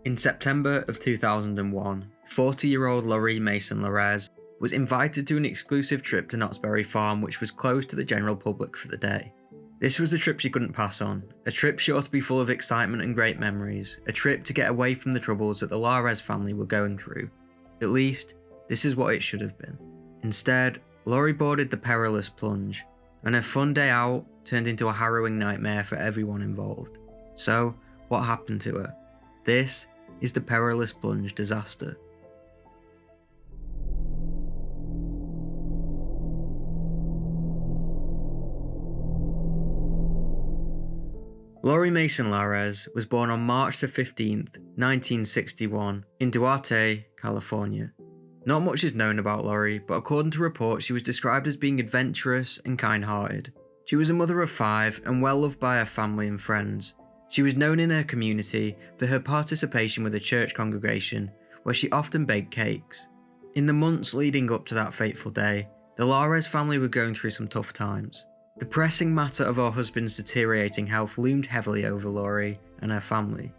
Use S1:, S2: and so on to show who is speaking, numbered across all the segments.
S1: In September of 2001, 40-year-old Lori-Mason Larez was invited to an exclusive trip to Knottsberry farm which was closed to the general public for the day. This was a trip she couldn't pass on, a trip sure to be full of excitement and great memories, a trip to get away from the troubles that the Larez family were going through. At least, this is what it should have been. Instead, Laurie boarded the Perilous Plunge, and her fun day out turned into a harrowing nightmare for everyone involved. So, what happened to her? This is the Perilous Plunge disaster. Lori-Mason Larez was born on March 15th, 1961, in Duarte, California. Not much is known about Laurie, but according to reports she was described as being adventurous and kind-hearted. She was a mother of 5 and well loved by her family and friends. She was known in her community for her participation with a church congregation, where she often baked cakes. In the months leading up to that fateful day, the Larez family were going through some tough times. The pressing matter of her husband's deteriorating health loomed heavily over Laurie and her family.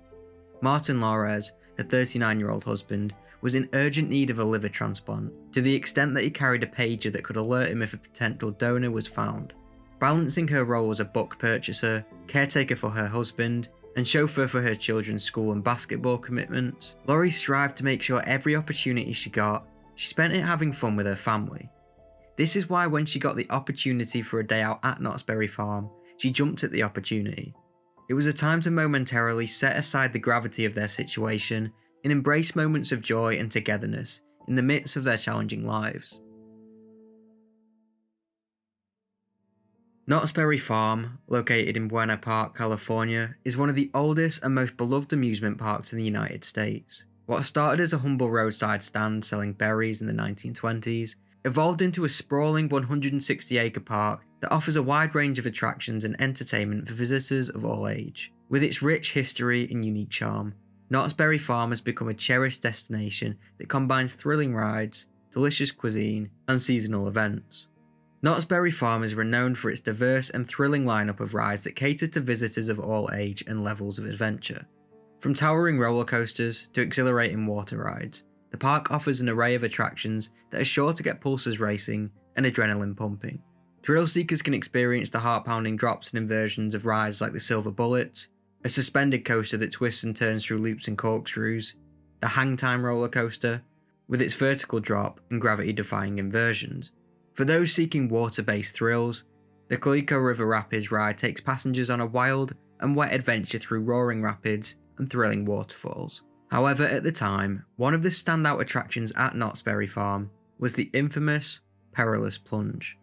S1: Martin Larez, her 39-year-old husband, was in urgent need of a liver transplant, to the extent that he carried a pager that could alert him if a potential donor was found. Balancing her role as a book purchaser, caretaker for her husband, and chauffeur for her children's school and basketball commitments, Laurie strived to make sure every opportunity she got, she spent it having fun with her family. This is why when she got the opportunity for a day out at Knottsberry farm, she jumped at the opportunity. It was a time to momentarily set aside the gravity of their situation and embrace moments of joy and togetherness in the midst of their challenging lives. Knottsberry Farm, located in Buena Park, California, is one of the oldest and most beloved amusement parks in the United States. What started as a humble roadside stand selling berries in the 1920s evolved into a sprawling 160-acre park that offers a wide range of attractions and entertainment for visitors of all age. With its rich history and unique charm, Knottsberry Farm has become a cherished destination that combines thrilling rides, delicious cuisine, and seasonal events. Knottsberry Farm is renowned for its diverse and thrilling lineup of rides that cater to visitors of all age and levels of adventure. From towering roller coasters to exhilarating water rides, the park offers an array of attractions that are sure to get pulses racing and adrenaline pumping. Thrill seekers can experience the heart-pounding drops and inversions of rides like the Silver Bullet, a suspended coaster that twists and turns through loops and corkscrews, the Hang Time roller coaster, with its vertical drop and gravity-defying inversions. For those seeking water-based thrills, the Calico River Rapids ride takes passengers on a wild and wet adventure through roaring rapids and thrilling waterfalls. However, at the time, one of the standout attractions at Knottsberry Farm was the infamous Perilous Plunge.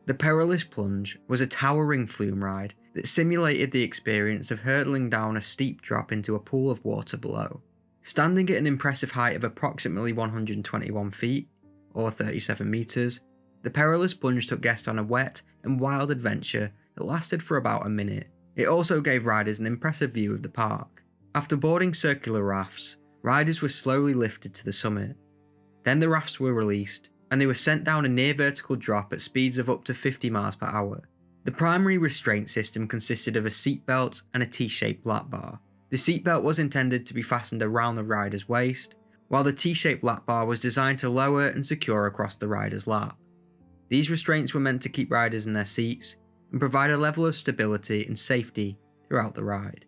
S1: The Perilous Plunge was a towering flume ride that simulated the experience of hurtling down a steep drop into a pool of water below. Standing at an impressive height of approximately 121 feet, or 37 meters, the Perilous Plunge took guests on a wet and wild adventure that lasted for about a minute. It also gave riders an impressive view of the park. After boarding circular rafts, riders were slowly lifted to the summit. Then the rafts were released, and they were sent down a near-vertical drop at speeds of up to 50 miles per hour. The primary restraint system consisted of a seatbelt and a T-shaped lap bar. The seatbelt was intended to be fastened around the rider's waist, while the T-shaped lap bar was designed to lower and secure across the rider's lap. These restraints were meant to keep riders in their seats and provide a level of stability and safety throughout the ride.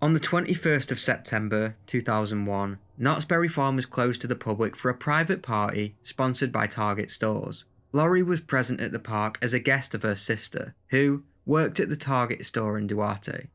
S1: On the 21st of September 2001, Knottsberry Farm was closed to the public for a private party sponsored by Target stores. Laurie was present at the park as a guest of her sister, who worked at the Target store in Duarte.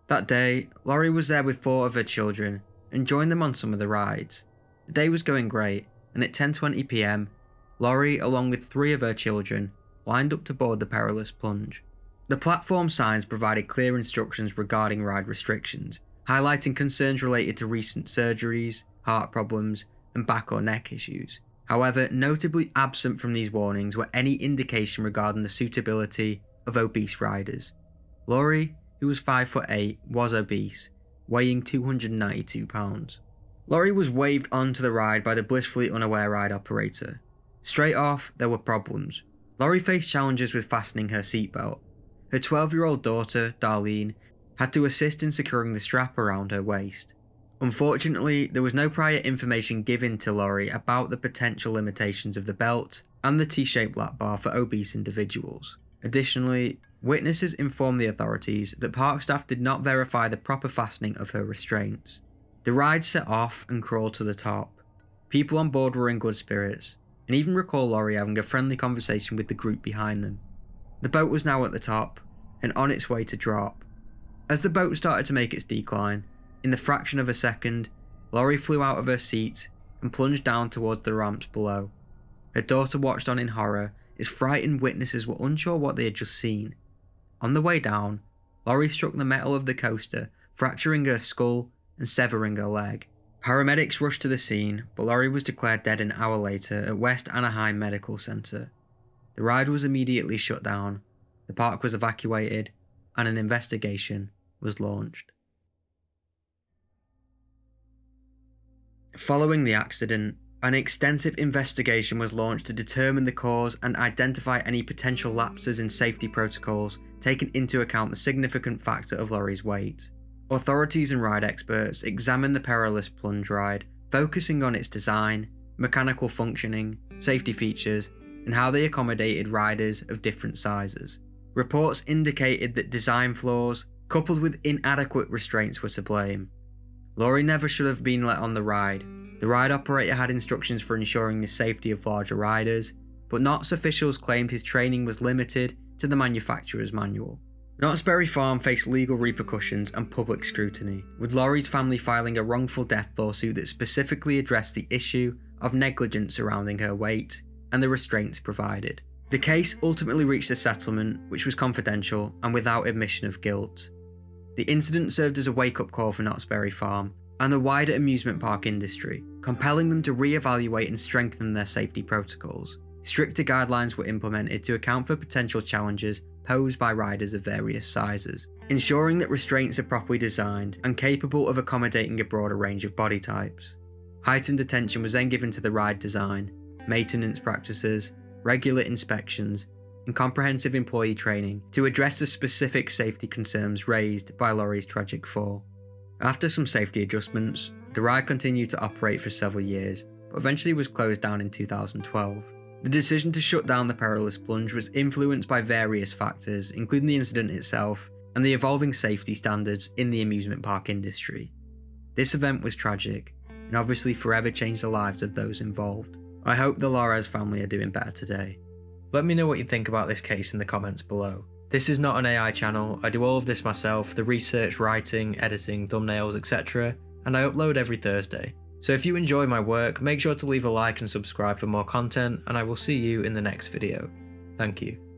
S1: That day, Laurie was there with 4 of her children and joined them on some of the rides. The day was going great, and at 10:20 p.m, Laurie, along with 3 of her children, lined up to board the Perilous Plunge. The platform signs provided clear instructions regarding ride restrictions, highlighting concerns related to recent surgeries, heart problems, and back or neck issues. However, notably absent from these warnings were any indication regarding the suitability of obese riders. Laurie, who was 5'8", was obese, weighing 292 pounds. Laurie was waved onto the ride by the blissfully unaware ride operator. Straight off, there were problems. Laurie faced challenges with fastening her seatbelt. Her 12-year-old daughter, Darlene, had to assist in securing the strap around her waist. Unfortunately, there was no prior information given to Laurie about the potential limitations of the belt and the T-shaped lap bar for obese individuals. Additionally, witnesses informed the authorities that park staff did not verify the proper fastening of her restraints. The ride set off and crawled to the top. People on board were in good spirits, and even recall Laurie having a friendly conversation with the group behind them. The boat was now at the top, and on its way to drop. As the boat started to make its decline, in the fraction of a second, Laurie flew out of her seat and plunged down towards the ramps below. Her daughter watched on in horror as frightened witnesses were unsure what they had just seen. On the way down, Laurie struck the metal of the coaster, fracturing her skull and severing her leg. Paramedics rushed to the scene, but Laurie was declared dead an hour later at West Anaheim Medical Center. The ride was immediately shut down, the park was evacuated, and an investigation was launched. Following the accident, an extensive investigation was launched to determine the cause and identify any potential lapses in safety protocols, taking into account the significant factor of Laurie's weight. Authorities and ride experts examined the Perilous Plunge ride, focusing on its design, mechanical functioning, safety features, and how they accommodated riders of different sizes. Reports indicated that design flaws, coupled with inadequate restraints, were to blame. Laurie never should have been let on the ride. The ride operator had instructions for ensuring the safety of larger riders, but Knott's officials claimed his training was limited to the manufacturer's manual. Knottsberry Farm faced legal repercussions and public scrutiny, with Laurie's family filing a wrongful death lawsuit that specifically addressed the issue of negligence surrounding her weight and the restraints provided. The case ultimately reached a settlement, which was confidential and without admission of guilt. The incident served as a wake-up call for Knottsberry Farm and the wider amusement park industry, compelling them to re-evaluate and strengthen their safety protocols. Stricter guidelines were implemented to account for potential challenges posed by riders of various sizes, ensuring that restraints are properly designed and capable of accommodating a broader range of body types. Heightened attention was then given to the ride design, maintenance practices, regular inspections, and comprehensive employee training to address the specific safety concerns raised by Laurie's tragic fall. After some safety adjustments, the ride continued to operate for several years, but eventually was closed down in 2012. The decision to shut down the Perilous Plunge was influenced by various factors, including the incident itself and the evolving safety standards in the amusement park industry. This event was tragic, and obviously forever changed the lives of those involved. I hope the Larez family are doing better today. Let me know what you think about this case in the comments below. This is not an AI channel, I do all of this myself, the research, writing, editing, thumbnails, etc, and I upload every Thursday. So if you enjoy my work, make sure to leave a like and subscribe for more content, and I will see you in the next video. Thank you.